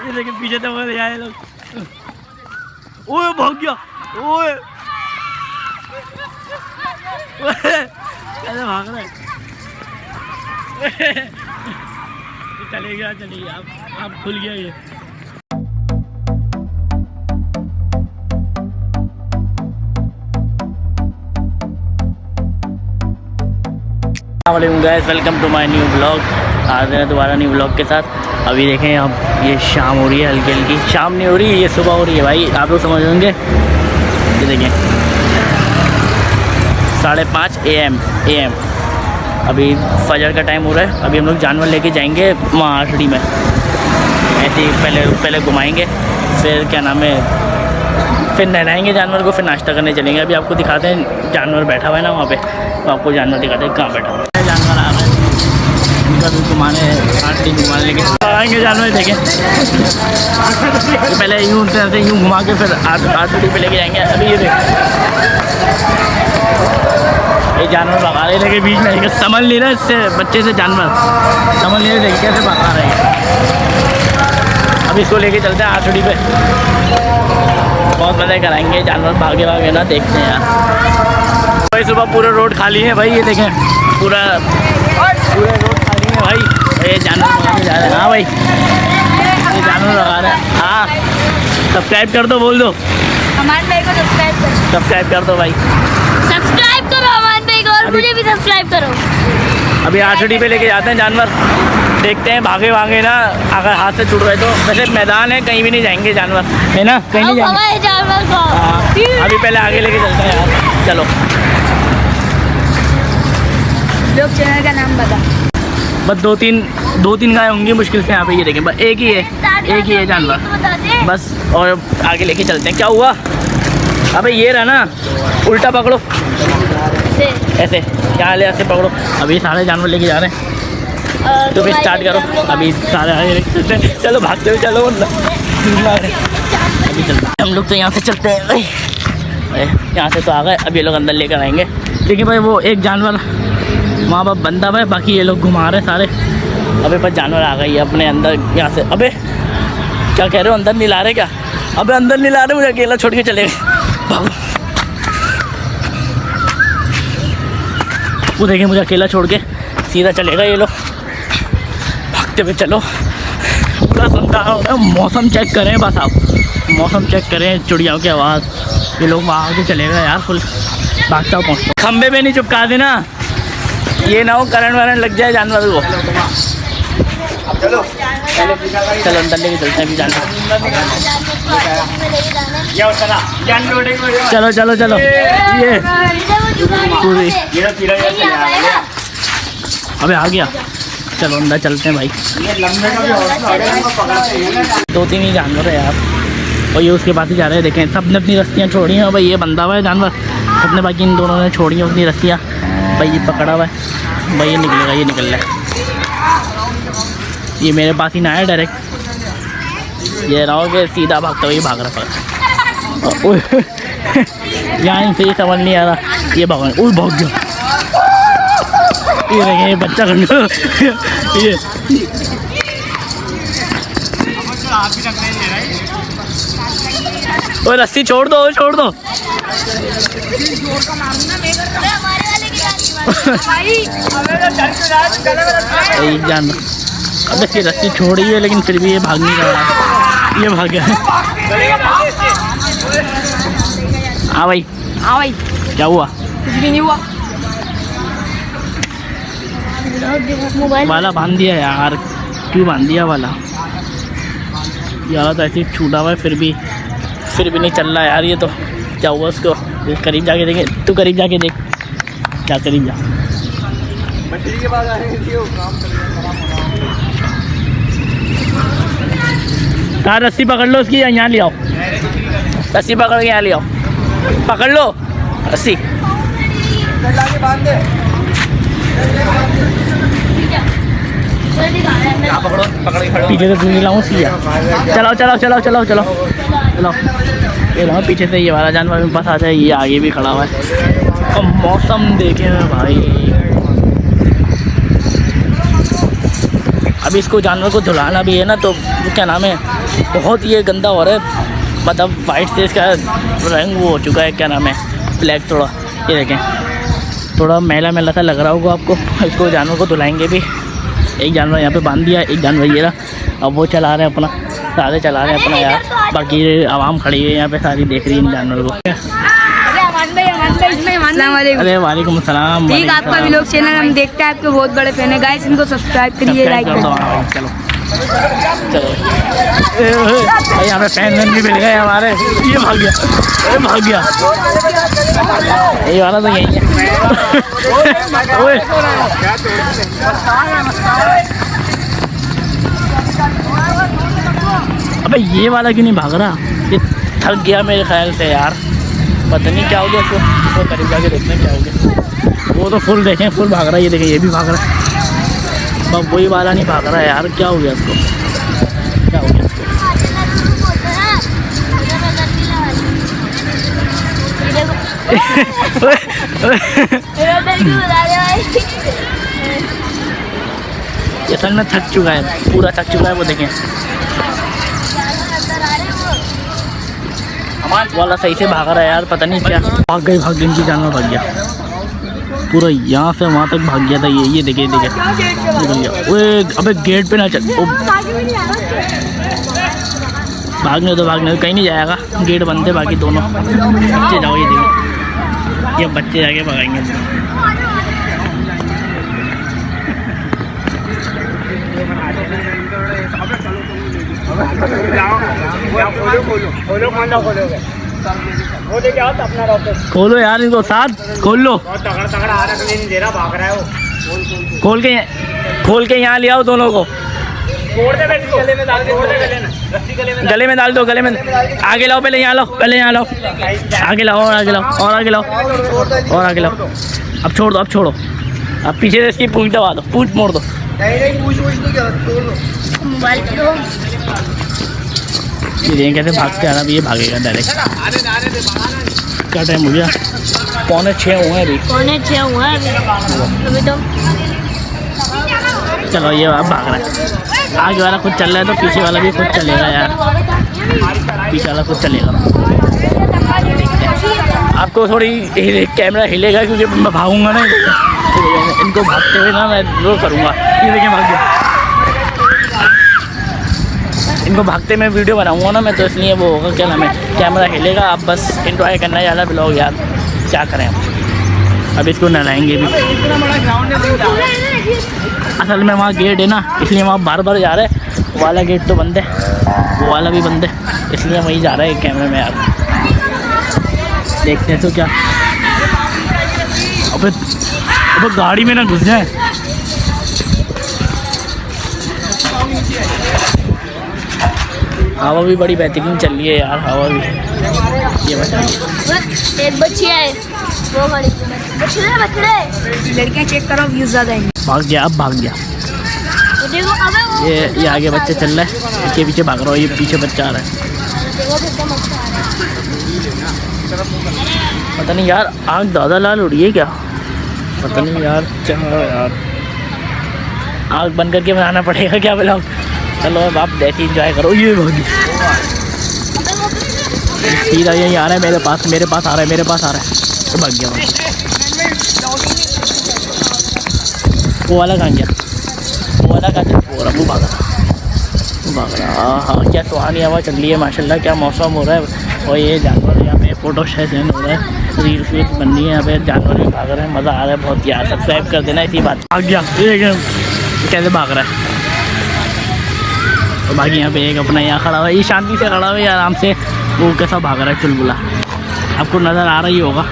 ये देखिए पीछे तो वो जाए लोग। ओए भाग गया, ओए कैसे भाग रहा है। चलेगा चलिए, आप खुल गया ये। Guys welcome to my new blog. आज है दोबारा न्यू ब्लॉग के साथ। अभी देखें अब ये शाम हो रही है, हल्की हल्की शाम नहीं हो रही है, ये सुबह हो रही है भाई, आप लोग समझ होंगे। ये देखें 5:30 AM अभी फजर का टाइम हो रहा है। अभी हम लोग जानवर लेके जाएंगे वहाँ आठड़ी में। ऐसे ही पहले घुमाएंगे, फिर क्या नाम है, फिर नहलाएंगे जानवर को, फिर नाश्ता करने चलेंगे। अभी आपको दिखाते हैं जानवर बैठा हुआ है ना वहाँ पे, तो आपको जानवर दिखाते हैं कहाँ बैठा हुआ है। जानवर आ रहा है, इनका भी घुमाने आठड़ी घुमाने लेके आएंगे जानवर। देखें पहले यूँ घुमा के फिर आठड़ी पे लेके जाएंगे। अभी ये जानवर भगा रहे लेके बीच में, समझ नहीं रहा इससे बच्चे से जानवर समझ नहीं रहे कैसे भगा रहे हैं। अब इसको लेके चलते हैं आठड़ी पे, बहुत मज़े कराएंगे। जानवर भागे ना, देखते हैं यार। भाई सुबह पूरा रोड खाली है भाई, ये देखें पूरा रोड खाली है भाई। ये जानवर भगाने जा रहे हैं। हाँ भाई ये जानवर भगा रहे हैं। हाँ सब्सक्राइब कर दो, बोल दो हमारे भाई को सब्सक्राइब कर दो भाई, सब्सक्राइब करो हमारे भाई को, और मुझे भी सब्सक्राइब करो। अभी आठड़ी पे लेके जाते हैं जानवर, देखते हैं भागे ना, अगर हाथ से छूट गए तो। वैसे मैदान है, कहीं भी नहीं जाएंगे जानवर, है ना, कहीं नहीं जाएंगे जानवर को। अभी पहले आगे लेके चलते हैं यार, चलो। लोग चैनल का नाम बता। बस दो तीन गाय होंगी मुश्किल से यहाँ पे। ये देखें बस एक ही है जानवर बस, और आगे लेके चलते हैं। क्या हुआ? अबे ये रहा ना, उल्टा पकड़ो ऐसे, क्या ले ऐसे पकड़ो। अभी सारे जानवर लेके जा रहे हैं, तो फिर स्टार्ट करो। अभी सारे आगे लेके चलते हैं, चलो भागते हुए चलो। अभी चलते हैं हम लोग, तो यहाँ से चलते हैं। यहाँ से तो आ गए, अब ये लोग अंदर लेकर आएंगे। देखिए भाई वो एक जानवर वहाँ पर बंधा हुआ है, बाकी ये लोग घुमा रहे सारे। अबे पर जानवर आ गई अपने अंदर यहाँ से। अबे क्या कह रहे हो, अंदर नहीं ला रहे क्या? अबे अंदर नहीं ला रहे, मुझे अकेला छोड़ के चले गए। वो देखें मुझे अकेला छोड़ के सीधा चलेगा ये लोग, भागते हुए चलो। पूरा सुनता है, मौसम चेक करें बस आप, मौसम चेक करें, चिड़ियाओं की आवाज़। ये लोग वहाँ आगे चलेगा यार, फुल भागता हुआ पहुँचता। खंबे पे नहीं चिपका देना, ये ना हो करंट वरंट लग जाए जानवर को। चलो अंदर लेके चलते हैं अभी जानवर। चलो ये पूरी अबे आ गया। चलो अंदर चलते हैं भाई। 2-3 ही जानवर है यार, और ये उसके पास ही जा रहे हैं। देखें सबने अपनी रस्सियाँ छोड़ी हैं भाई, ये बंधा हुआ है जानवर, सबने बाकी इन दोनों ने छोड़ी हैं अपनी रस्सियाँ भाई। ये पकड़ा हुआ है भाई, ये निकलेगा, ये निकल रहा है। ये मेरे पास ही ना है डायरेक्ट, ये रहोगे सीधा भागता हुआ, ये भाग रहा है। यहाँ से ये समझ नहीं आ रहा, ये भाग गया। ये देखें ये बच्चा कर ये ओ रस्सी छोड़ दो जानवर। अब देखिए रस्सी छोड़ी है लेकिन फिर भी ये भाग नहीं रहा, ये भाग गया। हाँ भाई क्या हुआ? कुछ भी नहीं हुआ। वाला बांध दिया यार, क्यों बांध दिया वाला यार? तो ऐसे छूटा हुआ है, फिर भी नहीं चल रहा यार। ये तो क्या हुआ उसको? करीब जाके देखें, तू करीब जाके देख, क्या करीब जा। कहाँ रस्सी पकड़ लो उसकी, यहाँ ले आओ, रस्सी पकड़ के यहाँ ले आओ, पकड़ लो रस्सी। पीछे से दूर लाऊं सीधा। चलो ये लो पीछे से ये वाला जानवर मेरे पास आ जाए। ये आगे भी खड़ा हुआ है, और मौसम देखे भाई। अभी इसको जानवर को धुलाना भी है ना, तो क्या नाम है, बहुत ये गंदा हो रहा है, मतलब वाइट से इसका रंग वो हो चुका है, क्या नाम है, ब्लैक थोड़ा। ये देखें थोड़ा मैला मैला सा लग रहा होगा आपको। इसको जानवर को धुलाएंगे भी। एक जानवर यहाँ पे बांध दिया, एक जानवर ये रहा, अब वो चला रहे हैं अपना, सारे चला रहे हैं अपना यार। बाकी आवाम खड़ी है यहाँ पे, सारी देख रही है इन जानवर को। अरे वालेकुम अस्सलाम। ठीक, आपका व्लॉग चैनल हम देखते हैं, आपके बहुत बड़े फैन है गाइस, इनको सब्सक्राइब करिए, लाइक करिए। चलो चलो भाई, यहाँ पे फैन वैन भी मिल गए हमारे। ये भाग गया, ये भाग गया, ये वाला तो यही है। ओए अबे ये वाला क्यों नहीं भाग रहा? ये थक गया मेरे ख्याल से यार, पता नहीं क्या हो गया इसको। तो करीब जाके देखते हैं क्या हो गया। वो तो फुल देखें, फुल भाग रहा है। ये देखें, ये भी भाग रहा है, बस वही वाला नहीं भाग रहा है यार। क्या हो गया इसको, क्या हो गया इसको? ये असल में थक चुका है, पूरा थक चुका है। वो देखें वाला सही से भाग रहा है यार, पता नहीं क्या। भाग गई इनकी जानवर, भाग गया पूरा, यहाँ से वहाँ तक भाग गया था। ये देखे निकल गया। ओए अबे गेट पे ना चल, भागने दो कहीं नहीं जाएगा, गेट बंद है। बाकी दोनों बच्चे जाओ, ये देखो, ये बच्चे जाके भगाएंगे। खोलो यार इनको, साथ खोल लो। खोल के यहाँ ले आओ दोनों को। गले में डाल दो, गले में। आगे लाओ, पहले यहाँ लाओ, आगे लाओ, और आगे लाओ, और आगे लाओ, और आगे लाओ। अब छोड़ दो, अब छोड़ो, अब पीछे से इसकी पूंछ दबा दो, पूंछ मोड़ दो। ये देखें कैसे भागते आ रहा। अभी ये भागेगा डायरेक्ट। क्या टाइम हो गया? 5:45 हुए हैं अभी। 5:45 हुआ है अभी तो। चलो ये अब भाग रहा है। आगे वाला खुद चल रहा है तो पीछे वाला भी खुद चलेगा यार। पीछे वाला खुद चलेगा। आपको थोड़ी कैमरा हिलेगा क्योंकि मैं भागूंगा ना, इनको भागते हुए ना मैं वो करूँगा। ये देखिए भाग गया। इनको भागते में वीडियो बनाऊंगा ना मैं, तो इसलिए वो होगा, क्या नाम है, कैमरा हिलेगा। आप बस एंजॉय करना ज़्यादा ब्लॉग यार, क्या करें हम। अब इसको नहलाएंगे भी। असल में वहाँ गेट है ना, इसलिए वहाँ बार बार जा रहे हैं। वाला गेट तो बंद है, वो वाला भी बंद है, इसलिए वहीं जा रहा है कैमरे में यार। देखते हैं तो क्या। अब गाड़ी में ना घुस जाए। हवा भी बड़ी बेहतरीन चल रही है यार, हवा भी। ये बताइए, एक बच्ची है, वो बड़ी बछड़े। लड़कियाँ चेक करो, व्यूज ज़्यादा है। भाग गया, अब भाग गया। देखो अबे वो ये आगे बच्चे चल रहा है, इसके पीछे भाग रहा है, ये पीछे बच्चा आ रहा है। पता नहीं यार, आँख ज़्यादा लाल उड़ी है क्या, पता नहीं यार। चलो यार, आँख बंद करके बनाना पड़ेगा क्या ब्लॉग। चलो अब आप देखिए, इंजॉय करो। ये भागी सीधा यही आ रहा है मेरे पास आ रहा है, तो भाग गया। वो वाला कहाँ गया, वो वाला कहाँ चल, वो भाग रहा। हाँ, क्या सुहानी हवा चल रही है माशाल्लाह, क्या मौसम हो रहा है। और ये जानवर यहाँ पे फ़ोटो सेशन हो रहा है, रील्स बन रही है यहाँ पे, जानवर भी भाग रहे हैं, मज़ा आ रहा है बहुत यार। सब्सक्राइब कर देना इसी बात। भाग गया, कैसे भाग रहा है। तो बाकी यहाँ पे एक अपना यहाँ खड़ा हुआ है, ये शांति से खड़ा हुआ है आराम से। वो कैसा भाग रहा है चुलबुला, आपको नज़र आ रही होगा।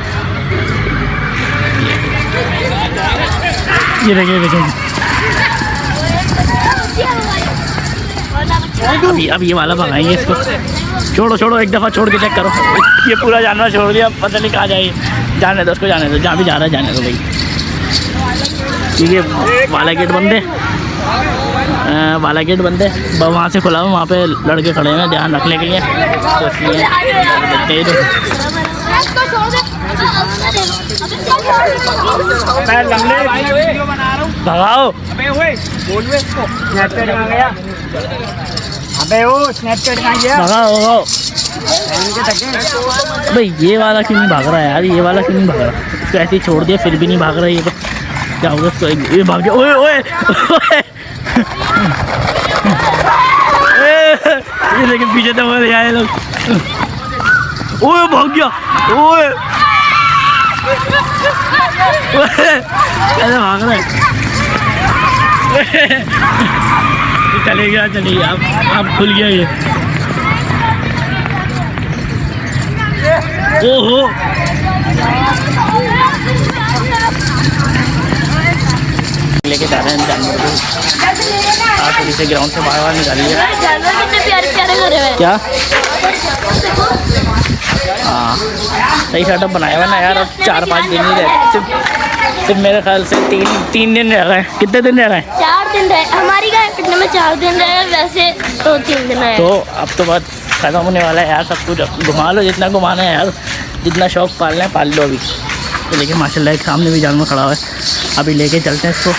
ये देखिए अब ये वाला भगाएंगे इसको। छोड़ो, एक दफ़ा छोड़ के चेक करो। ये पूरा जानवर छोड़ दिया, पता नहीं कहाँ जाए। जाने दो उसको, जाने दो, जहाँ भी जा रहा है जाने दो भाई। ठीक है, वाला गेट बंद है, वाला गेट बंद है। वहाँ से खुला हुआ, वहाँ पे लड़के खड़े हैं ध्यान रखने के लिए, तो इसलिए मैं लंबे वीडियो बना रहा हूँ। भगाओ। अबे ओए बोल वे इसको, स्नैपचैट कहाँ गया? अबे ओ स्नैपचैट कहाँ गया? भगाओ भगाओ। इनके धक्के। भाई ये वाला क्यों नहीं भाग रहा है यार, ये वाला क्यों नहीं भाग रहा? इसको ऐसे ही छोड़ दिया फिर भी नहीं भाग रहा ये तो। क्या होगा इसको? ये भाग गया। ओए ओए ओए। ये लेकिन पीछे तो बोले आए लोग। ओए भाग गया। ओए कैसे भाग रहा है? चलेगा चलिए, आप खुल गया ये। ओहो लेके जा रहे हैं जानवर को। आज थोड़ी से ग्राउंड से बाहर निकालिए। जानवर कितने प्यारे प्यारे करे हुए हैं। क्या? हाँ सही सेटअप बनाया हुआ ना यार। अब 4-5 दिन ही रहे, सिर्फ मेरे ख्याल से तीन दिन रह गए। कितने दिन रह गए? 4 दिन रहे। हमारी गाय पिटने में 4 दिन रहे, वैसे तो 3 दिन रहे। तो अब तो बात खत्म होने वाला है यार। सब कुछ घुमा लो जितना घुमाना है यार, जितना शौक पालना है पाल लो अभी। तो लेकिन माशाल्लाह एक सामने भी जानवर खड़ा हुआ है, अभी लेके चलते हैं इसको,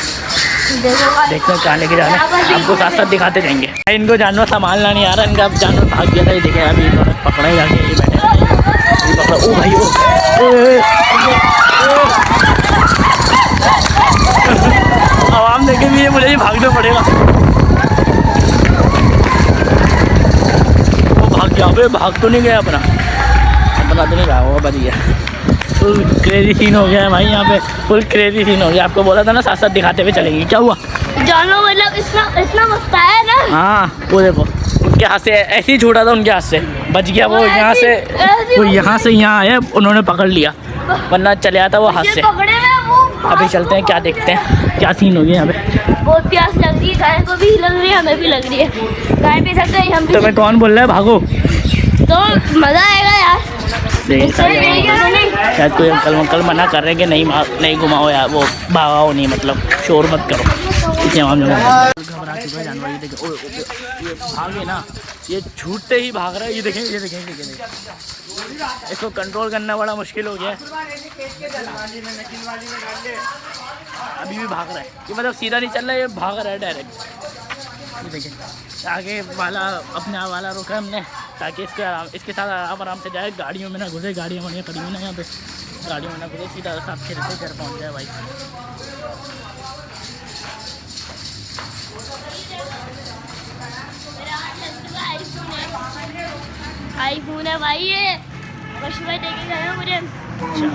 देखते हैं कहाँ लेके जा रहे हैं, आपको साथ साथ दिखाते जाएंगे। इनको जानवर संभालना नहीं आ रहा, इनका जानवर भाग गया था। ये देखे अभी पकड़ा ही जाके, ये बैठे हैं पकड़ा। ओ भाई आवाम देखे भी ये, मुझे ही भागना पड़ेगा। वो भाग गया। अबे भाग तो नहीं गया अपना तो नहीं रहा होगा बढ़िया। फुल क्रेजी सीन हो गया है भाई यहाँ पे, फुल क्रेजी सीन हो गया। आपको बोला था ना साथ साथ दिखाते हुए चलेंगे। क्या हुआ? जानवर मतलब इतना मस्त है ना। हाँ वो देखो उनके हाथ से ऐसे ही छूटा था, उनके हाथ से बच गया। वो यहाँ से वो यहाँ से यहाँ आया, उन्होंने पकड़ लिया, वरना चले आता वो हाथ से। अभी चलते हैं, क्या देखते हैं क्या सीन हो गया यहाँ पे। बहुत प्यास लग रही है, गाय को भी लग रही है, हमें भी लग रही है। गाय पी सकते हैं हम भी। तो मैं कौन बोल रहा है भागो? तो मज़ा आएगा यार। शायद कोई अंकल मना कर रहे हैं कि नहीं घुमाओ यार, वो भागाओ नहीं, मतलब शोर मत करो। इसे घबरा चुका है जानवर। ये देखें, ये भागे ना, ये छूटते ही भाग रहा है। ये देखें ये देखें ये देखें, इसको कंट्रोल करना बड़ा मुश्किल हो गया है। अभी भी भाग रहा है ये, मतलब सीधा नहीं चल रहा है, ये भाग रहा है डायरेक्ट। ये देखें आगे वाला अपने आप वाला रोका है हमने, ताकि इसके साथ आराम से जाए, गाड़ियों में ना घुसे। गाड़ियाँ हमारी खड़ी हुई ना यहाँ पे, गाड़ियों में ना घुसे, सीधा साथ खेलते घर पहुँच जाए भाई। आईफोन है भाई, ये वर्ष में देखे गए हो मुझे। अच्छा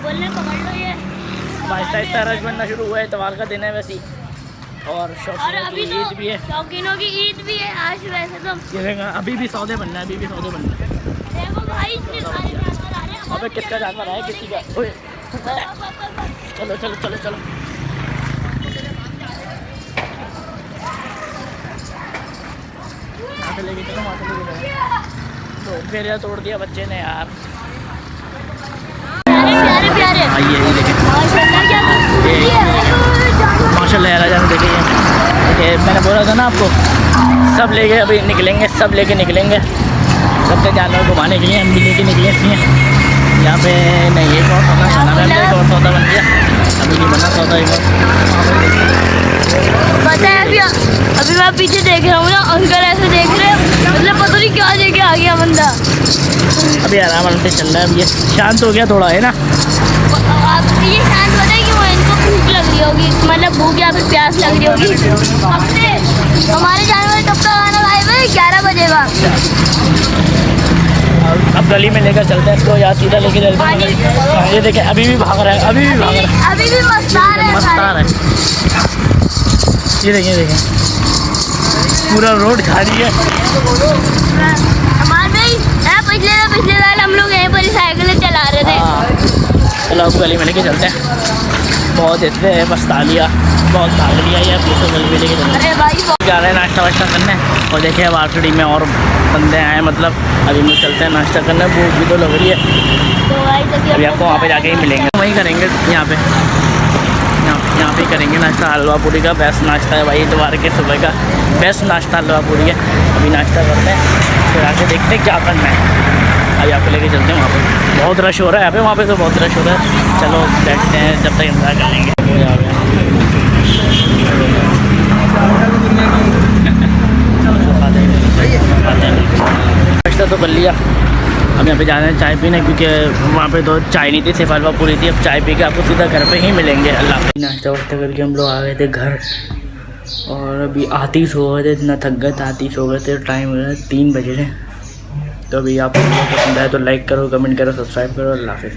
बोलने पकड़ लो ये। अब आहिस्ता आहिस्ता रश बनना शुरू हुआ है। इतवार का दिन है वैसे ही, और शौकीनों की ईद भी है। शौकीनों की ईद भी है आज वैसे तो। ये देखा, अभी भी सौदे बनना है, अभी भी सौदे बनना है। देखो भाई इतने सारे जानवर आ रहे हैं। अबे किसका जानवर है? किसी का? ओए चलो चलो चलो चलो। यहाँ पे लेके चलो, वहाँ पे लेके चलो। तो फेरिया तोड़ दिया बच्चे ने यार। प्यारे प्यारे। आइए ये देखें माशाल्लाह, क्या खूबसूरती है। माशाल्लाह यार, जान देखिए मैंने बोला था ना आपको, सब लेके अभी निकलेंगे, सब लेके निकलेंगे, सबके जानवर घुमाने के लिए हम भी लेके निकले इसलिए। यहाँ पे नहीं एक और सौदा खाना है, एक और सौदा बन गया, अभी नहीं बना सौदा एक और। पता है अभी मैं पीछे देख रहा हूँ ना, अंकल ऐसे देख रहे हैं, मतलब पता नहीं क्या लेके आ गया बंदा। अभी आराम से चल रहा है, अब ये शांत हो गया थोड़ा है ना। आप ये शांत बताए कि वो इनको भूख लग रही होगी, मतलब भूख या फिर प्यास लग रही होगी। हमारे जानवर कब का खाना खाए हुए? 11 बजे का। अब गली में लेकर चलते हैं इसको, या सीधा लेके चलते हैं। ये देखें अभी भी भाग रहा है, अभी भी भाग रहा है, अभी भी मस्तार है, मस्तार है। ये देखें देखें पूरा रोड खाली है। हमारे भाई पिछले साल हम लोग यहीं पर ही साइकिल चला रहे थे। चलो अब गली में लेके चलते हैं। बहुत इससे मस्ता लिया, बहुत भाग लिया ये, अपनी तो गली में लेके चलते हैं। अरे भाई जा रहे हैं नाश्ता वाश्ता करने, और देखे अब आखिरी में और बंदे आए, मतलब अभी हम चलते हैं नाश्ता करने, भूख भी तो लग रही है। तो भाई अभी आपको वहाँ पे जाके ही मिलेंगे, वहीं करेंगे यहाँ पे, यहाँ पे करेंगे नाश्ता। हलवा पूरी का बेस्ट नाश्ता है भाई, इतवार के सुबह का बेस्ट नाश्ता हलवा पूरी है। अभी नाश्ता करते हैं, फिर आके देखते हैं क्या करना है। अभी आपको लेके चलते हैं वहाँ पे, बहुत रश हो रहा है यहाँ पे, वहाँ पे तो बहुत रश हो रहा है। चलो बैठते हैं, जब तक इंतजार करेंगे। तो कर लिया। अब यहाँ पे जाना है चाय पीने, क्योंकि वहाँ पे तो चाय नहीं थी, सिर्फ हलवा पूरी थी। अब चाय पी के आपको सीधा घर पे ही मिलेंगे। अल्लाह हाफ़िज़। नाश्ता वास्ता करके हम लोग आ गए थे घर, और अभी आते ही सो गए थे, इतना थक गए थे, आते ही सो गए थे। टाइम हो गया 3 बजे थे। तो अभी आपको पसंद आए तो लाइक करो, कमेंट करो, सब्सक्राइब करो। अल्लाह हाफ़िज़।